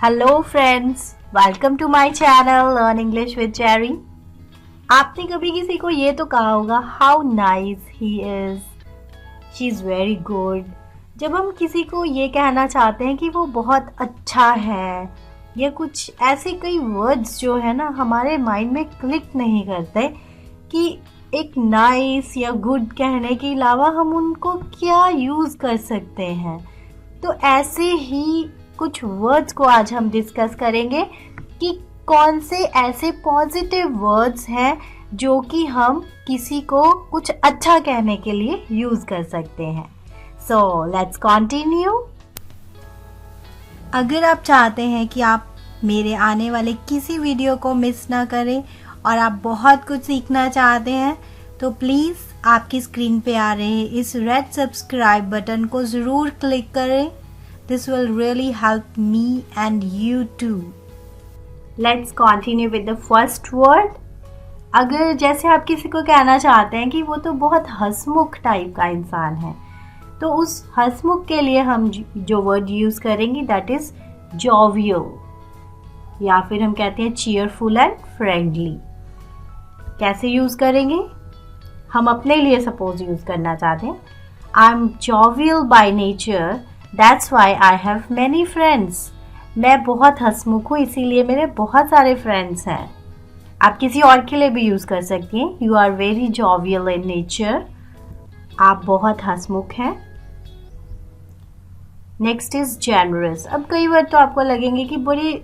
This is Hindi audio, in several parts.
Hello friends, welcome to my channel learn English with Jerry. आपने कभी किसी को ये तो कहा होगा how nice he is, she is very good. जब हम किसी को ये कहना चाहते हैं कि वो बहुत अच्छा है या कुछ ऐसे कई वर्ड्स जो है ना हमारे माइंड में क्लिक नहीं करते कि एक नाइस या गुड कहने के अलावा हम उनको क्या यूज़ कर सकते हैं। तो ऐसे ही कुछ वर्ड्स को आज हम डिस्कस करेंगे कि कौन से ऐसे पॉजिटिव वर्ड्स हैं जो कि हम किसी को कुछ अच्छा कहने के लिए यूज़ कर सकते हैं। So let's continue. अगर आप चाहते हैं कि आप मेरे आने वाले किसी वीडियो को मिस ना करें और आप बहुत कुछ सीखना चाहते हैं तो प्लीज़ आपकी स्क्रीन पे आ रहे इस रेड सब्सक्राइब बटन को ज़रूर क्लिक करें। This will really help me and you too. Let's continue with the first word. अगर जैसे आप किसी को कहना चाहते हैं कि वो तो बहुत हंसमुख टाइप का इंसान है, तो उस हंसमुख के लिए हम जो वर्ड यूज़ करेंगे दैट इज़ jovial, या फिर हम कहते हैं cheerful and friendly। कैसे यूज़ करेंगे? हम अपने लिए सपोज यूज़ करना चाहते हैं, I am jovial by nature, That's why I have many friends. मैं बहुत हंसमुख हूँ इसीलिए मेरे बहुत सारे फ्रेंड्स हैं। आप किसी और के लिए भी यूज़ कर सकती हैं। You are very jovial in nature. आप बहुत हंसमुख हैं। Next is generous. अब कई वर्ड तो आपको लगेंगे कि बड़े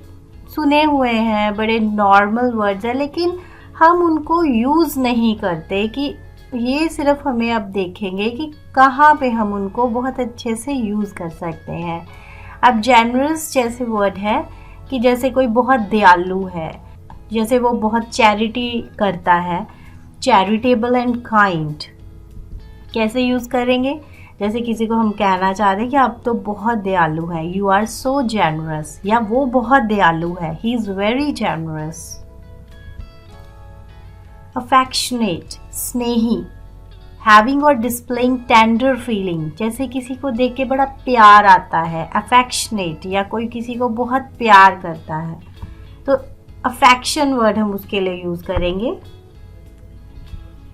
सुने हुए हैं, बड़े नॉर्मल वर्ड्स हैं, लेकिन हम उनको यूज़ नहीं करते कि ये सिर्फ हमें अब देखेंगे कि कहाँ पे हम उनको बहुत अच्छे से यूज़ कर सकते हैं। अब जेनरस जैसे वर्ड है कि जैसे कोई बहुत दयालु है, जैसे वो बहुत चैरिटी करता है, चैरिटेबल एंड काइंड। कैसे यूज़ करेंगे? जैसे किसी को हम कहना चाहते हैं कि आप तो बहुत दयालु हैं, यू आर सो जेनरस, या वो बहुत दयालु है, he is very generous. Affectionate, Snehi, having और डिस्प्लेइंग टेंडर फीलिंग, जैसे किसी को देख के बड़ा प्यार आता है, अफेक्शनेट, या कोई किसी को बहुत प्यार करता है तो अफेक्शन वर्ड हम उसके लिए यूज़ करेंगे।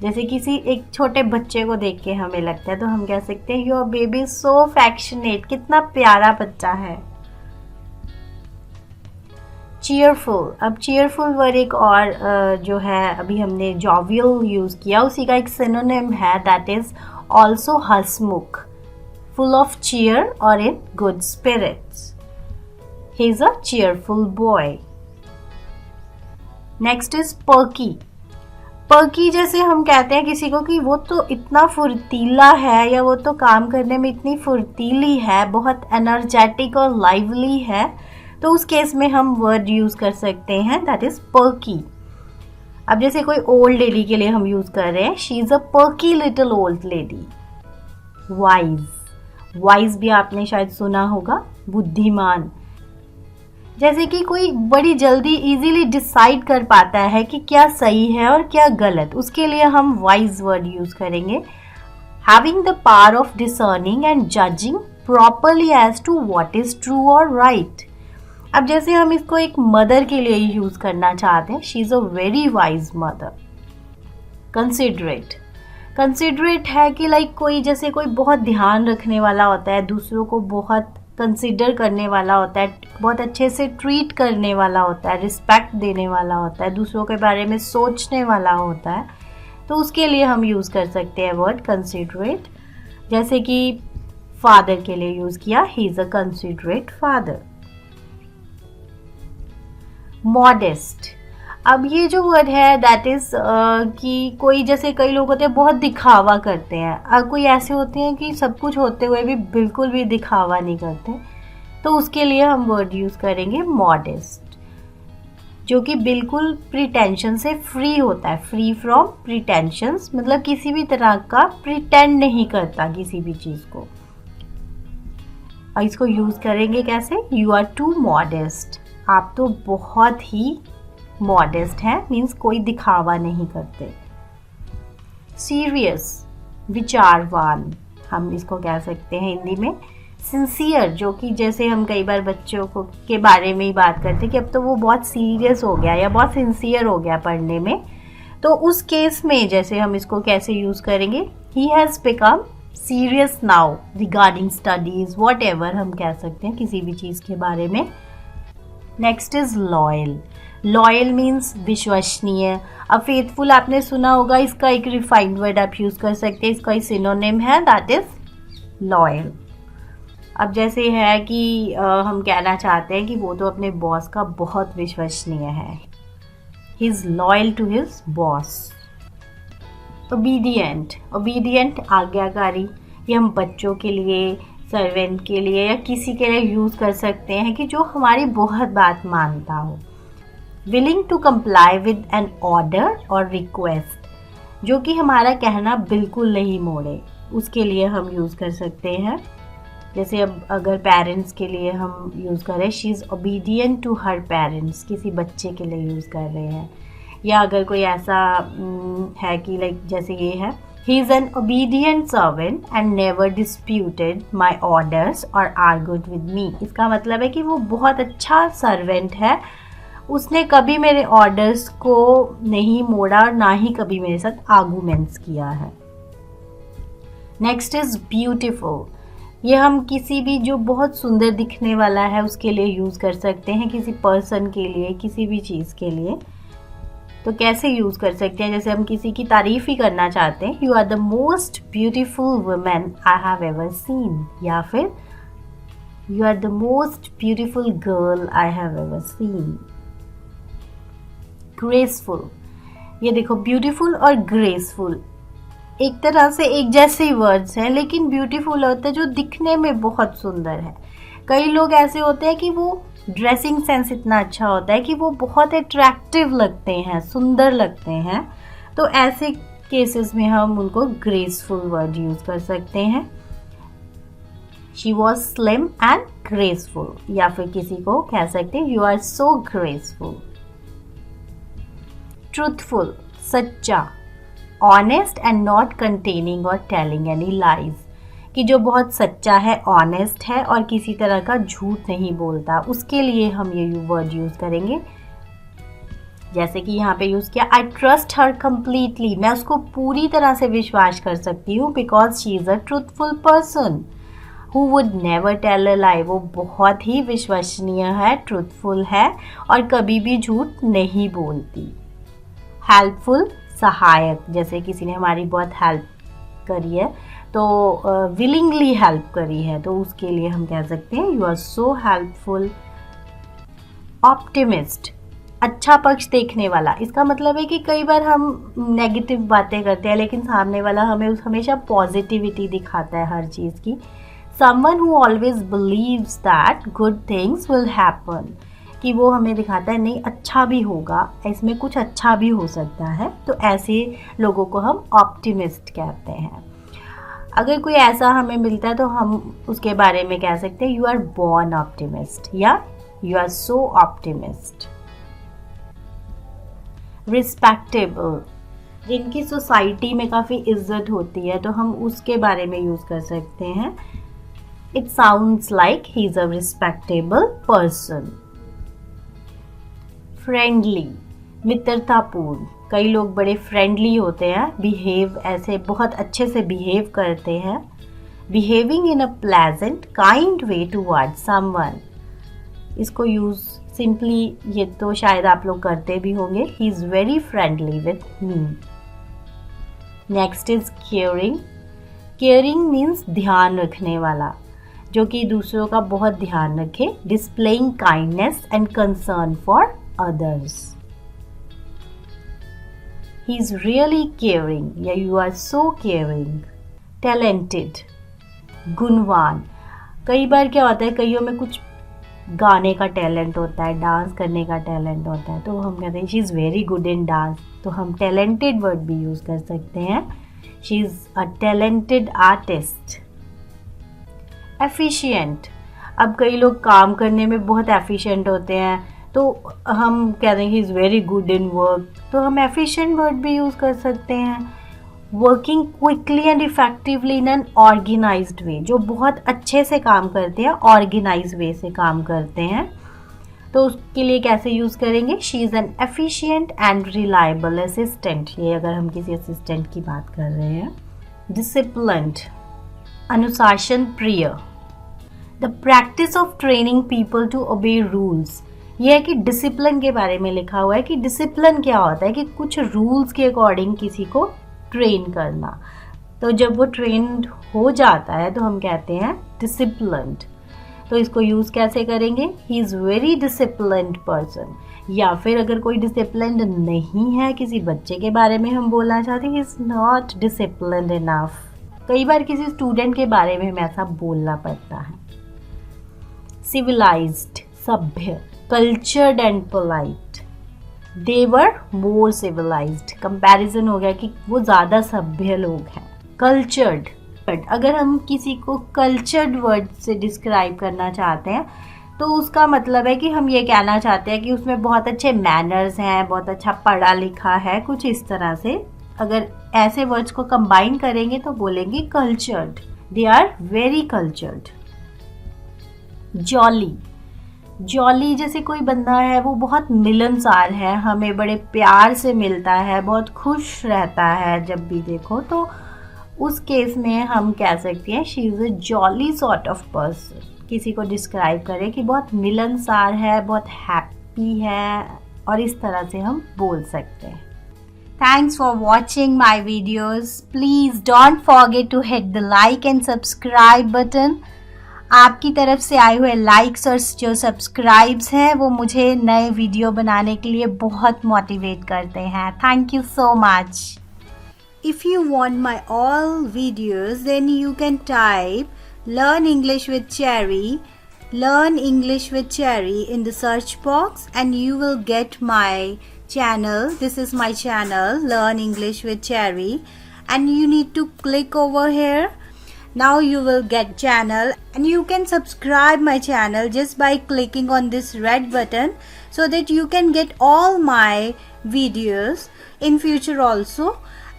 जैसे किसी एक छोटे बच्चे को देख के हमें लगता है तो हम कह सकते हैं योर बेबी सो अफेक्शनेट, कितना प्यारा बच्चा है। चीयरफुल, अब चीयरफुल वर्ड एक और जो है अभी हमने जॉवियल यूज़ किया, उसी का एक सिनोनिम है दैट इज़ ऑल्सो हंसमुख, फुल ऑफ चीयर और in good spirits. He is a cheerful boy. Next is perky. Perky जैसे हम कहते हैं किसी को कि वो तो इतना फुर्तीला है या वो तो काम करने में इतनी फुर्तीली है, बहुत एनर्जेटिक और लाइवली है, तो उस केस में हम वर्ड यूज़ कर सकते हैं दैट इज़ पर्की। अब जैसे कोई ओल्ड लेडी के लिए हम यूज़ कर रहे हैं, she is a perky little old lady. Wise, wise भी आपने शायद सुना होगा, बुद्धिमान। जैसे कि कोई बड़ी जल्दी इजीली डिसाइड कर पाता है कि क्या सही है और क्या गलत, उसके लिए हम वाइज वर्ड यूज़ करेंगे। Having the power of discerning and judging properly as to what is true और राइट। अब जैसे हम इसको एक मदर के लिए यूज़ करना चाहते हैं, she is a very wise mother. Considerate, considerate है कि लाइक कोई जैसे कोई बहुत ध्यान रखने वाला होता है, दूसरों को बहुत कंसिडर करने वाला होता है, बहुत अच्छे से ट्रीट करने वाला होता है, रिस्पेक्ट देने वाला होता है, दूसरों के बारे में सोचने वाला होता है, तो उसके लिए हम यूज़ कर सकते हैं वर्ड कंसिडरेट। जैसे कि फादर के लिए यूज़ किया, ही is a considerate father. Modest, अब ये जो वर्ड है दैट इज़ कि कोई जैसे कई लोग होते हैं बहुत दिखावा करते हैं, और कोई ऐसे होते हैं कि सब कुछ होते हुए भी बिल्कुल भी दिखावा नहीं करते, तो उसके लिए हम वर्ड यूज़ करेंगे मॉडेस्ट, जो कि बिल्कुल प्रिटेंशन से फ्री होता है, फ्री फ्रॉम प्रिटेंशंस, मतलब किसी भी तरह का प्रिटेंड नहीं करता किसी भी चीज़ को। और इसको यूज़ करेंगे कैसे? यू आर टू मॉडेस्ट, आप तो बहुत ही मॉडेस्ट हैं, मीन्स कोई दिखावा नहीं करते। सीरियस, विचारवान, हम इसको कह सकते हैं हिंदी में सिंसियर, जो कि जैसे हम कई बार बच्चों को के बारे में ही बात करते हैं कि अब तो वो बहुत सीरियस हो गया या बहुत सिंसियर हो गया पढ़ने में, तो उस केस में जैसे हम इसको कैसे यूज़ करेंगे, he has become serious now regarding studies, what ever हम कह सकते हैं किसी भी चीज़ के बारे में। Next is loyal. Loyal means विश्वसनीय। अब फेथफुल आपने सुना होगा, इसका एक रिफाइंड वर्ड आप यूज़ कर सकते हैं, इसका सिनोनिम है, दैट इज लॉयल। अब जैसे है कि हम कहना चाहते हैं कि वो तो अपने बॉस का बहुत विश्वसनीय है, he is loyal to his boss. Obedient, obedient आज्ञाकारी, ये हम बच्चों के लिए, सर्वेंट के लिए या किसी के लिए यूज़ कर सकते हैं कि जो हमारी बहुत बात मानता हो। Willing to comply with an order और रिक्वेस्ट, जो कि हमारा कहना बिल्कुल नहीं मोड़े, उसके लिए हम यूज़ कर सकते हैं। जैसे अब अगर पेरेंट्स के लिए हम यूज़ करें, she is obedient to her parents, किसी बच्चे के लिए यूज़ कर रहे हैं। या अगर कोई ऐसा है कि लाइक जैसे ये है, he is an obedient servant and never disputed my orders or argued with me। इसका मतलब है कि वो बहुत अच्छा सर्वेंट है, उसने कभी मेरे ऑर्डर्स को नहीं मोड़ा और ना ही कभी मेरे साथ आर्गूमेंट्स किया है। Next is beautiful. ये हम किसी भी जो बहुत सुंदर दिखने वाला है उसके लिए यूज़ कर सकते हैं, किसी पर्सन के लिए, किसी भी चीज़ के लिए। तो कैसे यूज़ कर सकते हैं, जैसे हम किसी की तारीफ़ ही करना चाहते हैं, you are the most beautiful women I have ever seen, या फिर you are the most beautiful girl I have ever seen. Graceful, ये देखो ब्यूटीफुल और ग्रेसफुल एक तरह से एक जैसे ही वर्ड्स हैं, लेकिन ब्यूटीफुल होता है जो दिखने में बहुत सुंदर है। कई लोग ऐसे होते हैं कि वो ड्रेसिंग सेंस इतना अच्छा होता है कि वो बहुत अट्रैक्टिव लगते हैं, सुंदर लगते हैं, तो ऐसे केसेस में हम उनको ग्रेसफुल वर्ड यूज़ कर सकते हैं। She was slim and graceful, या फिर किसी को कह सकते हैं you are so graceful. Truthful, सच्चा। ऑनेस्ट एंड नॉट कंटेनिंग और टेलिंग एनी लाइज, कि जो बहुत सच्चा है, ऑनेस्ट है और किसी तरह का झूठ नहीं बोलता, उसके लिए हम ये वर्ड यूज़ करेंगे। जैसे कि यहाँ पे यूज़ किया, आई ट्रस्ट हर कम्प्लीटली, मैं उसको पूरी तरह से विश्वास कर सकती हूँ, because she is a truthful person who would never tell a lie, वो बहुत ही विश्वसनीय है, ट्रूथफुल है और कभी भी झूठ नहीं बोलती। हेल्पफुल, सहायक, जैसे किसी ने हमारी बहुत हेल्प करी है तो विलिंगली हेल्प करी है, तो उसके लिए हम कह सकते हैं you are so helpful. Optimist, अच्छा पक्ष देखने वाला, इसका मतलब है कि कई बार हम नेगेटिव बातें करते हैं लेकिन सामने वाला हमें हमेशा पॉजिटिविटी दिखाता है हर चीज़ की। Someone who always believes that good things will happen, कि वो हमें दिखाता है नहीं अच्छा भी होगा, इसमें कुछ अच्छा भी हो सकता है, तो ऐसे लोगों को हम ऑप्टिमिस्ट कहते हैं। अगर कोई ऐसा हमें मिलता है तो हम उसके बारे में कह सकते हैं यू आर बॉर्न ऑप्टिमिस्ट या you are so optimist. Respectable, जिनकी सोसाइटी में काफ़ी इज्जत होती है तो हम उसके बारे में यूज़ कर सकते हैं, it sounds like he is a respectable person. Friendly, मित्रतापूर्ण, कई लोग बड़े फ्रेंडली होते हैं, बिहेव ऐसे बहुत अच्छे से बिहेव करते हैं। Behaving in a pleasant kind way toward someone, इसको यूज़ सिंपली ये तो शायद आप लोग करते भी होंगे, ही is very friendly with me. Next is caring. Caring means ध्यान रखने वाला, जो कि दूसरों का बहुत ध्यान रखे। Displaying kindness and concern for others. He is really caring, या you are so caring. Talented, गुणवान, कई बार क्या होता है कईयों में कुछ गाने का टैलेंट होता है, डांस करने का टैलेंट होता है, तो हम कहते हैं she is very good in dance, तो हम टैलेंटेड वर्ड भी यूज़ कर सकते हैं, she is a talented artist. Efficient, अब कई लोग काम करने में बहुत एफिशिएंट होते हैं तो हम कहते हैं he is very good in work, तो हम एफिशिएंट वर्ड भी यूज़ कर सकते हैं। Working quickly and effectively in an organised way, जो बहुत अच्छे से काम करते हैं, ऑर्गेनाइज वे से काम करते हैं। तो उसके लिए कैसे यूज़ करेंगे? She is an efficient and reliable assistant, ये अगर हम किसी असिस्टेंट की बात कर रहे हैं। डिसिप्लिन्ड, अनुशासन प्रिय, the practice of training people to obey rules. ये है कि डिसिप्लिन के बारे में लिखा हुआ है कि डिसिप्लिन क्या होता है, कि कुछ रूल्स के अकॉर्डिंग किसी को ट्रेन करना। तो जब वो ट्रेंड हो जाता है तो हम कहते हैं डिसिप्लिन्ड। तो इसको यूज़ कैसे करेंगे? ही इज़ वेरी डिसिप्लिन्ड पर्सन। या फिर अगर कोई डिसिप्लिन्ड नहीं है, किसी बच्चे के बारे में हम बोलना चाहते हैं, he is not disciplined enough. कई बार किसी स्टूडेंट के बारे में हमें ऐसा बोलना पड़ता है। सिविलाइज्ड, सभ्य, cultured and polite, they were more civilised, comparison हो गया कि वो ज़्यादा सभ्य लोग हैं। कल्चर्ड, अगर हम किसी को कल्चर्ड वर्ड से डिस्क्राइब करना चाहते हैं तो उसका मतलब है कि हम ये कहना चाहते हैं कि उसमें बहुत अच्छे मैनर्स हैं, बहुत अच्छा पढ़ा लिखा है, कुछ इस तरह से। अगर ऐसे वर्ड्स को कंबाइन करेंगे तो बोलेंगे cultured, they are very cultured. Jolly, jolly जैसे कोई बंदा है वो बहुत मिलनसार है, हमें बड़े प्यार से मिलता है, बहुत खुश रहता है जब भी देखो, तो उस केस में हम कह सकते हैं she is a jolly sort of person. किसी को डिस्क्राइब करें कि बहुत मिलनसार है, बहुत हैप्पी है, और इस तरह से हम बोल सकते हैं। Thanks for watching my videos. Please don't forget to hit the like and subscribe button. आपकी तरफ से आए हुए लाइक्स और जो सब्सक्राइब्स हैं वो मुझे नए वीडियो बनाने के लिए बहुत मोटिवेट करते हैं। Thank you so much. If you want my all videos, then you can type Learn English with Cherry, Learn English with Cherry in the search box and you will get my channel. This is my channel, Learn English with Cherry, and you need to click over here. Now you will get channel and you can subscribe my channel just by clicking on this red button so that you can get all my videos in future also,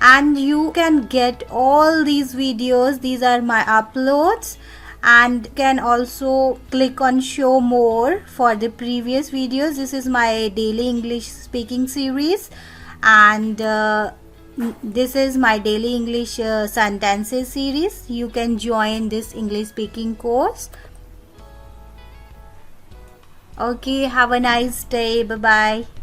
and you can get all these videos. These are my uploads, and can also click on show more for the previous videos. This is my daily English speaking series, and this is my daily English sentences series. You can join this English speaking course. Okay, have a nice day. Bye bye.